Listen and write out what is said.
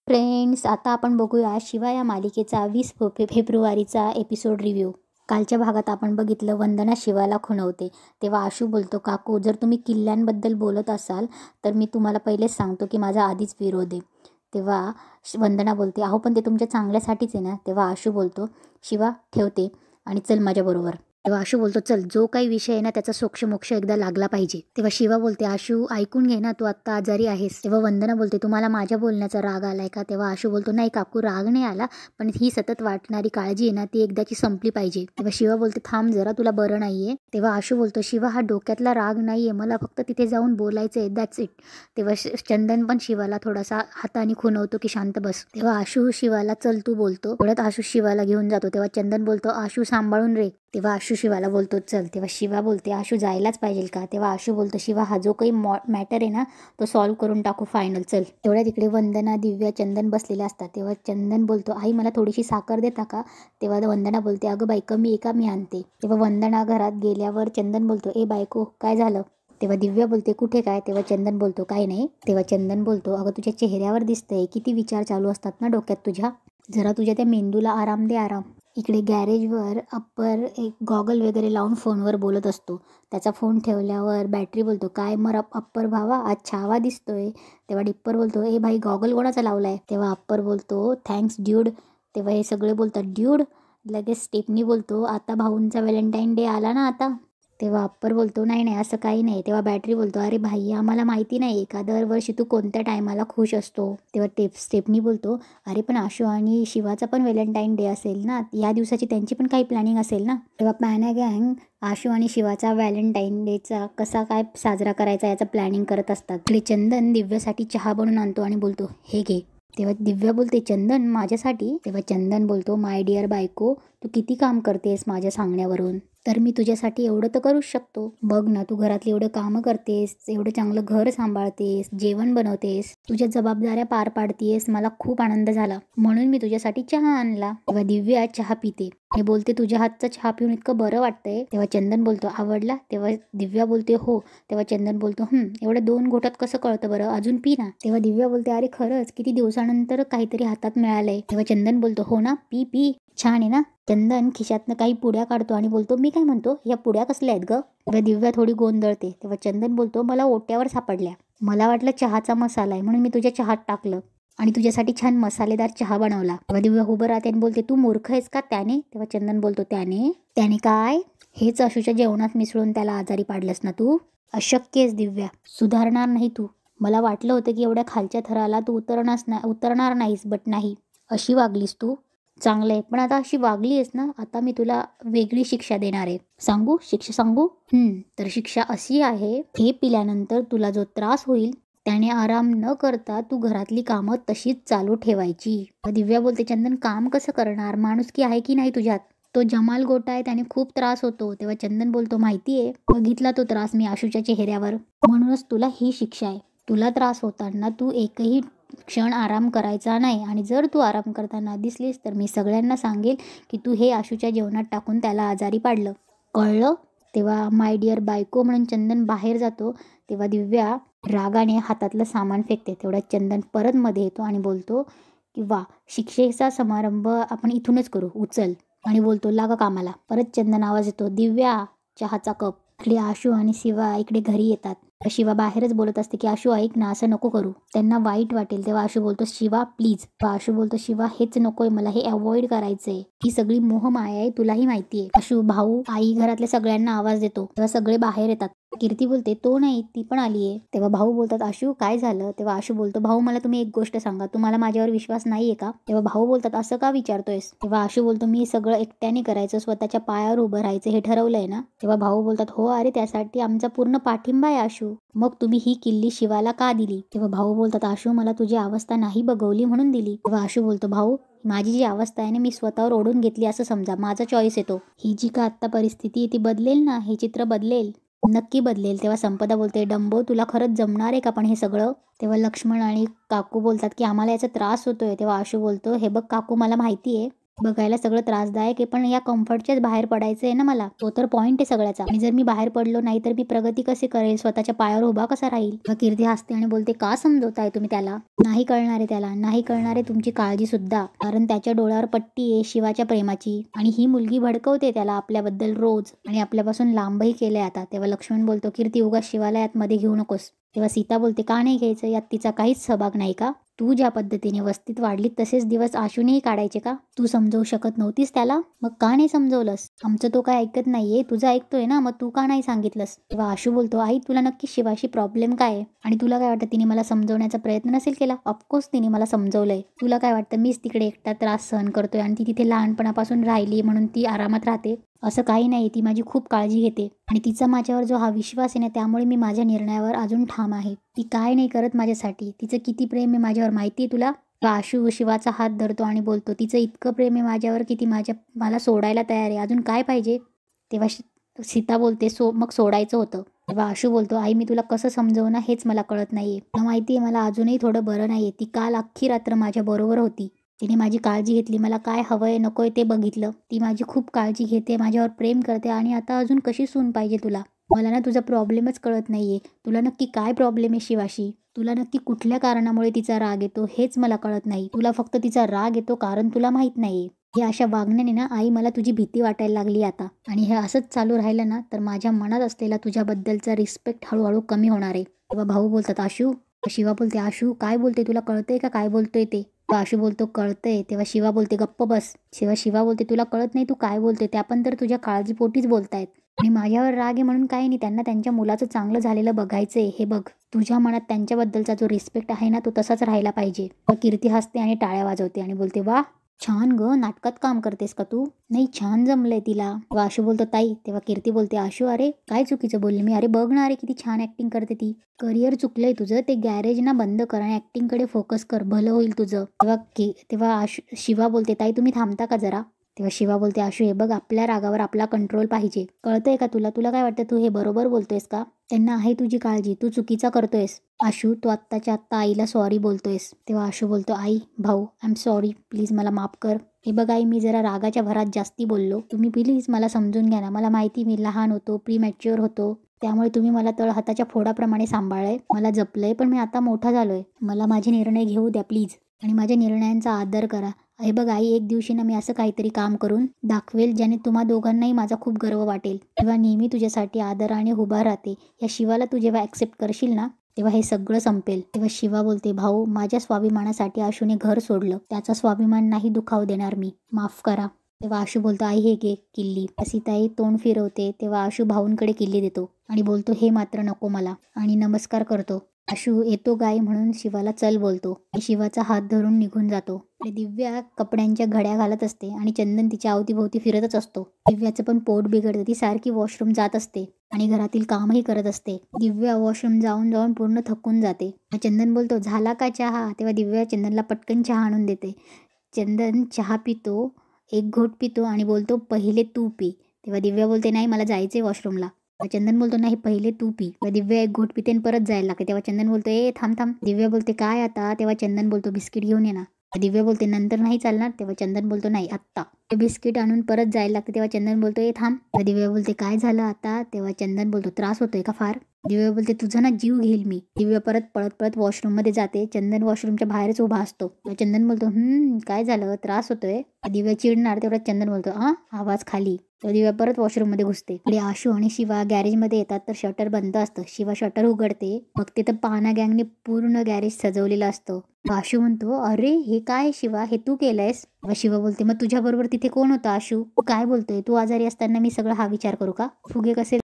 Friends, आता आपण बघूया शिवा या मालिकेचा 20 फेब्रुवारीचा एपिसोड रिव्ह्यू. कालच्या भागात आपण बघितलं वंदना शिवाला खुणवते. तेव्हा आशू बोलतो, काकू जर तुम्ही किल्ल्यांबद्दल बोलत असाल तर मी तुम्हाला पहिलेच सांगतो की माझा आधीच विरोध आहे. तेव्हा वंदना बोलते, अहो पण ते तुमच्या चांगल्यासाठीच आहे ना. तेव्हा आशू बोलतो, शिवा ठेवते आणि चल माझ्याबरोबर. तेव्हा आशू बोलतो, चल जो काही विषय आहे ना त्याचा सोक्षमोक्ष एकदा लागला पाहिजे. तेव्हा शिवा बोलते, आशू ऐकून घे ना, तू आत्ता आजारी आहेस. तेव्हा वंदना बोलते, तुम्हाला माझ्या बोलण्याचा राग आलाय का? तेव्हा आशू बोलतो, नाही काकू राग नाही आला, पण ही सतत वाटणारी काळजी आहे ना ती एकदाची संपली पाहिजे. तेव्हा शिवा बोलते, थांब जरा, तुला बरं नाहीये. तेव्हा आशू बोलतो, शिवा हा डोक्यातला राग नाहीये, मला फक्त तिथे जाऊन बोलायचंय, दॅट्स इट. तेव्हा चंदन पण शिवाला थोडासा हाताने खुणवतो की शांत बस. तेव्हा आशू शिवाला चल तू बोलतो. थोड्यात आशू शिवाला घेऊन जातो. तेव्हा चंदन बोलतो, आशू सांभाळून रे. तेव्हा आशू शिवाला बोलतो चल. तेव्हा शिवा बोलते, आशू जायलाच पाहिजे का? तेव्हा आशू बोलतो, शिवा हा जो काही मॅटर आहे ना तो सॉल्व्ह करून टाकू फायनल, चल. तेवढ्या तिकडे वंदना, दिव्या, चंदन बसलेले असतात. तेव्हा चंदन बोलतो, आई मला थोडीशी साखर देता का? तेव्हा वंदना बोलते, अगं बाई कमी आहे का, मी आणते. तेव्हा वंदना घरात गेल्यावर चंदन बोलतो, ए बायको काय झालं? तेव्हा दिव्या बोलते, कुठे काय? तेव्हा चंदन बोलतो, काय नाही. तेव्हा चंदन बोलतो, अगं तुझ्या चेहऱ्यावर दिसतंय किती विचार चालू असतात ना डोक्यात तुझ्या, जरा तुझ्या त्या मेंदूला आराम दे, आराम. इकडे गॅरेजवर अप्पर एक गॉगल वगैरे लावून फोनवर बोलत असतो. त्याचा फोन ठेवल्यावर बॅटरी बोलतो, काय मर अप्पर भावा आज छावा दिसतोय. तेव्हा डिप्पर बोलतो, ए भाई गॉगल कोणाचा लावलाय? तेव्हा अप्पर बोलतो, थँक्स ड्यूड. तेव्हा हे सगळे बोलतात ड्यूड. लगेच स्टेपनी बोलतो, आता भाऊंचा व्हॅलेंटाईन डे आला ना आता. तेव्हा अप्पर बोलतो, नाही नाही असं काही नाही. तेव्हा बॅटरी बोलतो, अरे भाई आम्हाला माहिती नाही का दरवर्षी तू कोणत्या टायमाला खुश असतो. तेव्हा स्टेपनी बोलतो, अरे पण आशू आणि शिवाचा पण व्हॅलेंटाईन डे असेल ना, या दिवसाची त्यांची पण काही प्लॅनिंग असेल ना. तेव्हा पॅना गँग आशू आणि शिवाचा व्हॅलेंटाईन डेचा कसा काय साजरा करायचा याचा प्लॅनिंग करत असतात. इकडे चंदन दिव्यासाठी चहा बनवून आणतो आणि बोलतो, हे घे. तेव्हा दिव्या बोलते, चंदन माझ्यासाठी? तेव्हा चंदन बोलतो, माय डिअर बायको तू किती काम करतेस माझ्या सांगण्यावरून, तर मी तुझ्यासाठी एवढं तर करूच शकतो. बघ ना, तू घरातली एवढं कामं करतेस, एवढं चांगलं घर सांभाळतेस, जेवण बनवतेस, तुझ्या जबाबदाऱ्या पार पाडतेस, मला खूप आनंद झाला म्हणून मी तुझ्यासाठी चहा आणला. तेव्हा दिव्या चहा पिते आणि बोलते, तुझ्या हातचा चहा पिऊन इतकं बरं वाटतंय. तेव्हा चंदन बोलतो, आवडला? तेव्हा दिव्या बोलते, हो. तेव्हा चंदन बोलतो, एवढ्या 2 घोटात कसं कळतं बरं, अजून पी ना. तेव्हा दिव्या बोलते, अरे खरंच किती दिवसानंतर काहीतरी हातात मिळालंय. तेव्हा चंदन बोलतो, हो ना, पी पी, छान आहे ना. चंदन खिशातनं काही पुड्या काढतो आणि बोलतो, मी काय म्हणतो, या पुड्या कसल्या आहेत ग? तेव्हा दिव्या थोडी गोंधळते. तेव्हा चंदन बोलतो, मला ओट्यावर सापडल्या, मला वाटलं चहाचा मसाला आहे म्हणून मी तुझ्या चहात टाकलं आणि तुझ्यासाठी छान मसालेदार चहा बनवला. तेव्हा दिव्या उभं राहते आणि बोलते, तू मूर्ख आहेस का? त्याने? तेव्हा चंदन बोलतो, त्याने काय? हेच आशूच्या जेवणात मिसळून त्याला आजारी पाडलंस ना तू, अशक्य आहेस दिव्या, सुधारणार नाही तू. मला वाटलं होतं की एवढ्या खालच्या थराला तू उतरणार नाहीस, बट नाही, अशी वागलीस तू. चांगलं आहे, पण आता अशी वागली आहेस ना, आता मी तुला वेगळी शिक्षा देणार आहे. सांगू? शिक्षा सांगू? तर शिक्षा अशी आहे, हे पिल्यानंतर तुला जो त्रास होईल त्याने आराम न करता तू घरातली कामं तशीच चालू ठेवायची. दिव्या बोलते, चंदन काम कसं करणार, माणुसकी आहे की नाही तुझ्यात? तो जमाल गोटा आहे, त्याने खूप त्रास होतो. तेव्हा चंदन बोलतो, माहितीये, बघितला तो त्रास मी आशूच्या चेहऱ्यावर, म्हणूनच तुला ही शिक्षा आहे. तुला त्रास होताना तू एकही क्षण आराम करायचा नाही आणि जर तू आराम करताना दिसलीस तर मी सगळ्यांना सांगेल की तू हे आशूच्या जेवणात टाकून त्याला आजारी पाडलं, कळलं? तेव्हा माय डिअर बायको म्हणून चंदन बाहेर जातो. तेव्हा दिव्या रागाने हातातलं सामान फेकते. तेवढ्या चंदन परत मध्ये येतो आणि बोलतो की वा, शिक्षेचा समारंभ आपण इथूनच करू, उचल. आणि बोलतो, लागा कामाला. परत चंदन आवाज येतो, दिव्या चहाचा कप. इकडे आशू आणि शिवा इकडे घरी येतात. शिवा बाहेरच बोलत असते की आशू ऐक ना, असं नको करू, त्यांना वाईट वाटेल. तेव्हा आशू बोलतो, शिवा प्लीज. आशू बोलतो, शिवा हेच नकोय मला, हे अवॉइड करायचंय, ही सगळी मोहमाया आहे, तुलाही माहितीये. आशू, भाऊ, आई, घरातल्या सगळ्यांना आवाज देतो. तेव्हा सगळे बाहेर येतात. कीर्ती बोलते, तो नाही, ती पण आलीये. तेव्हा भाऊ बोलतात, आशू काय झालं? तेव्हा आशू बोलतो, भाऊ मला तुम्ही एक गोष्ट सांगा, तुम्हाला माझ्यावर विश्वास नाहीये का? तेव्हा भाऊ बोलतात, असं का विचारतोयस? तेव्हा आशू बोलतो, मी सगळं एकट्याने करायचं, स्वतःच्या पायावर उभं राहायचं हे ठरवलंय ना. तेव्हा भाऊ बोलतात, हो अरे त्यासाठी आमचा पूर्ण पाठिंबा आहे आशू, मग तुम्ही ही किल्ली शिवाला का दिली? तेव्हा भाऊ बोलतात, आशू मला तुझी अवस्था नाही बघवली म्हणून दिली. तेव्हा आशू बोलतो, भाऊ माझी जी अवस्था आहे ना मी स्वतःवर ओढून घेतली असं समजा, माझा चॉईस येतो. ही जी का आत्ता परिस्थिती आहे ती बदलेल ना, हे चित्र बदलेल, नक्की बदलेल. तेव्हा संपदा बोलते, डंबो तुला खरंच जमणार आहे का पण हे सगळं? तेव्हा लक्ष्मण आणि काकू बोलतात की आम्हाला याचा त्रास होतोय. तेव्हा आशू बोलतो, हे बघ काकू मला माहिती आहे बघायला सगळं त्रासदायक आहे, पण या कम्फर्टच्याच बाहेर पडायचं आहे ना मला. तो तर पॉईंट आहे सगळ्याचा. आणि जर मी बाहेर पडलो नाही तर मी प्रगती कशी करेल, स्वतःच्या पायावर उभा कसा राहील. कीर्ती हसते आणि बोलते, का समजवताय तुम्ही त्याला? नाही कळणार आहे त्याला, नाही कळणार आहे तुमची काळजी सुद्धा. कारण त्याच्या डोळ्यावर पट्टी आहे शिवाच्या प्रेमाची. आणि ही मुलगी भडकवते त्याला आपल्याबद्दल रोज, आणि आपल्यापासून लांबही केलंय आता. तेव्हा लक्ष्मण बोलतो, कीर्ती उगाच शिवाला यात मध्ये घेऊ नकोस. तेव्हा सीता बोलते, का नाही घ्यायचं, यात तिचा काहीच सहभाग नाही का? तू ज्या पद्धतीने वस्तीत वाढली तसेच दिवस आशूनेही काढायचे का? तू समजवू शकत नव्हतीस त्याला? मग का नाही समजवलंस? आमचं तो काय ऐकत नाहीये, तुझं ऐकतोय ना, मग तू का नाही सांगितलंस? तेव्हा आशू बोलतो, आई तुला नक्की शिवाशी प्रॉब्लेम काय आहे? आणि तुला काय वाटतं तिने मला समजवण्याचा प्रयत्न नसेल केला? ऑफकोर्स तिने मला समजवलंय. तुला काय वाटतं मीच तिकडे एकटा त्रास सहन करतोय आणि ती तिथे लहानपणापासून राहिली म्हणून ती आरामात राहते? असं काही नाही. ती माझी खूप काळजी घेते आणि तिचा माझ्यावर जो हा विश्वास आहे ना, त्यामुळे मी माझ्या निर्णयावर अजून ठाम आहे. ती काय नाही करत माझ्यासाठी. तिचं किती प्रेम आहे माझ्यावर माहिती आहे तुला? आशू शिवाचा हात धरतो आणि बोलतो, तिचं इतकं प्रेम आहे माझ्यावर की ती मला सोडायला तयार आहे. अजून काय पाहिजे? तेव्हा सीता बोलते, मग सोडायचं होतं. तेव्हा आशू बोलतो, आई मी तुला कसं समजवू ना हेच मला कळत नाहीये. मला माहिती आहे मला अजूनही थोडं बरं नाहीये. ती काल अख्खी रात्र माझ्या बरोबर होती. तिने माझी काळजी घेतली, मला काय हवंय नकोय ते बघितलं. ती माझी खूप काळजी घेते, माझ्यावर प्रेम करते. आणि आता अजून कशी सून पाहिजे तुला? मला ना तुझा प्रॉब्लेमच कळत नाहीये. तुला नक्की काय प्रॉब्लेम आहे शिवाशी? तुला नक्की कुठल्या कारणामुळे तिचा राग येतो हेच मला कळत नाही. तुला फक्त तिचा राग येतो कारण तुला माहित नाहीये. हे अशा वागण्याने ना आई मला तुझी भीती वाटायला लागली आता. आणि हे असंच चालू राहिलं ना तर माझ्या मनात असलेला तुझ्याबद्दलचा रिस्पेक्ट हळूहळू कमी होणार आहे. तेव्हा भाऊ बोलतात, आशू. शिवा बोलते, आशू काय बोलते, तुला कळतंय का काय बोलतोय ते? आशू बोलतो, कळतंय. तेव्हा शिवा बोलते, गप्प बस. शिवा बोलते, तुला कळत नाही तू काय बोलते? त्या पण तर तुझ्या काळजीपोटीच बोलतायत. आणि माझ्यावर राग आहे म्हणून काही नाही, त्यांना त्यांच्या मुलाचं चांगलं झालेलं बघायचंय. हे बघ, तुझ्या मनात त्यांच्याबद्दलचा जो रिस्पेक्ट आहे ना तो तसाच राहायला पाहिजे. कीर्ती हसते आणि टाळ्या वाजवते आणि बोलते, वा छान ग, नाटकात काम करतेस का तू? नाही छान जमलंय तिला. तेव्हा आशू बोलतो, ताई. तेव्हा कीर्ती बोलते, आशू अरे काय चुकीचं बोलले मी? अरे बघ ना, अरे किती छान ऍक्टिंग करते ती. करिअर चुकलंय तुझं, ते गॅरेज ना बंद कर आणि ऍक्टिंग कडे फोकस कर, भलं होईल तुझं. तेव्हा शिवा बोलते, ताई तुम्ही थांबता का जरा? तेव्हा शिवा बोलते, आशू हे बघ, आपल्या रागावर आपला कंट्रोल पाहिजे. कळतंय का तुला? तुला काय वाटतं तू हे बरोबर बोलतोयस का? त्यांना आहे तुझी काळजी, तू चुकीचा करतोयस. आशू तू आत्ताच्या आत्ता आईला सॉरी बोलतोयस. तेव्हा आशू बोलतो, आई भाऊ आय एम सॉरी, प्लीज मला माफ कर. हे बघ आई, मी जरा रागाच्या भरात जास्ती बोललो. तुम्ही प्लीज मला समजून घ्या ना. मला माहिती मी लहान होतो, प्रीमॅच्युअर होतो, त्यामुळे तुम्ही मला तळ हाताच्या फोडाप्रमाणे सांभाळलंय, मला जपलंय. पण मी आता मोठा झालोय, मला माझे निर्णय घेऊ द्या प्लीज, आणि माझ्या निर्णयांचा आदर करा. हे बघ आई, एक दिवशी ना मी असं काहीतरी काम करून दाखवेल ज्याने तुम्हा दोघांनाही माझा खूप गर्व वाटेल. तेव्हा नेहमी तुझ्यासाठी आदराने उभा राहते. या शिवाला तू जेव्हा ऍक्सेप्ट करशील ना तेव्हा हे सगळं संपेल. तेव्हा शिवा बोलते, भाऊ माझ्या स्वाभिमानासाठी आशूने घर सोडलं, त्याचा स्वाभिमान नाही दुखावू देणार मी, माफ करा. तेव्हा आशू बोलतो, आई हे घे किल्ली. सीताई तोंड फिरवते तेव्हा आशू भाऊंकडे किल्ली देतो आणि बोलतो, हे मात्र नको मला, आणि नमस्कार करतो. आशू येतो गाय म्हणून शिवाला चल बोलतो. शिवाचा हात धरून निघून जातो. दिव्या कपड्यांच्या घड्या घालत असते आणि चंदन तिच्या अवतीभोवती फिरतच असतो. दिव्याचं पण पोट बिघडतं, ती सारखी वॉशरूम जात असते आणि घरातील कामही करत असते. दिव्या वॉशरूम जाऊन जाऊन पूर्ण थकून जाते. चंदन बोलतो, झाला का चहा? तेव्हा दिव्या चंदनला पटकन चहा आणून देते. चंदन चहा पितो, एक घोट पितो आणि बोलतो, पहिले तू पी. तेव्हा दिव्या बोलते, नाही मला जायचंय वॉशरूमला. चंदन बोलतो, नाही पहिले तू पी. दिव्या एक घोट पिते परत जायला लागते. तेव्हा चंदन बोलतो, ए थांब थांब. दिव्या बोलते, काय आता? तेव्हा चंदन बोलतो, बिस्किट घेऊन ये ना. दिव्या बोलते, नंतर नाही चालणार. तेव्हा चंदन बोलतो, नाही आत्ता. ते बिस्किट आणून परत जायला लागते. तेव्हा चंदन बोलतो, ए थांब. दिव्या बोलते, काय झालं आता? तेव्हा चंदन बोलतो, त्रास होतोय का फार? दिव्या बोलते, तुझा ना जीव घेईल मी. दिव्या परत पळत पळत वॉशरूम मध्ये जाते. चंदन वॉशरूमच्या बाहेरच उभा असतो. चंदन बोलतो, काय झालं? त्रास होतोय? दिव्या चिडणार. तेवढा चंदन बोलतो, आवाज खाली. तर दिव्या परत वॉशरूम मध्ये घुसते. इकडे आशू आणि शिवा गॅरेज मध्ये येतात तर शटर बंद असतं. शिवा शटर उघडते, मग तिथं पाना गँगने पूर्ण गॅरेज सजवलेलं असतं. आशू म्हणतो, अरे हे काय शिवा, हे तू केलंयस? शिवा बोलते, मग तुझ्या बरोबर तिथे कोण होतं आशू? तू काय बोलतोय? तू आजारी असताना मी सगळं हा विचार करू का? फुगे कसे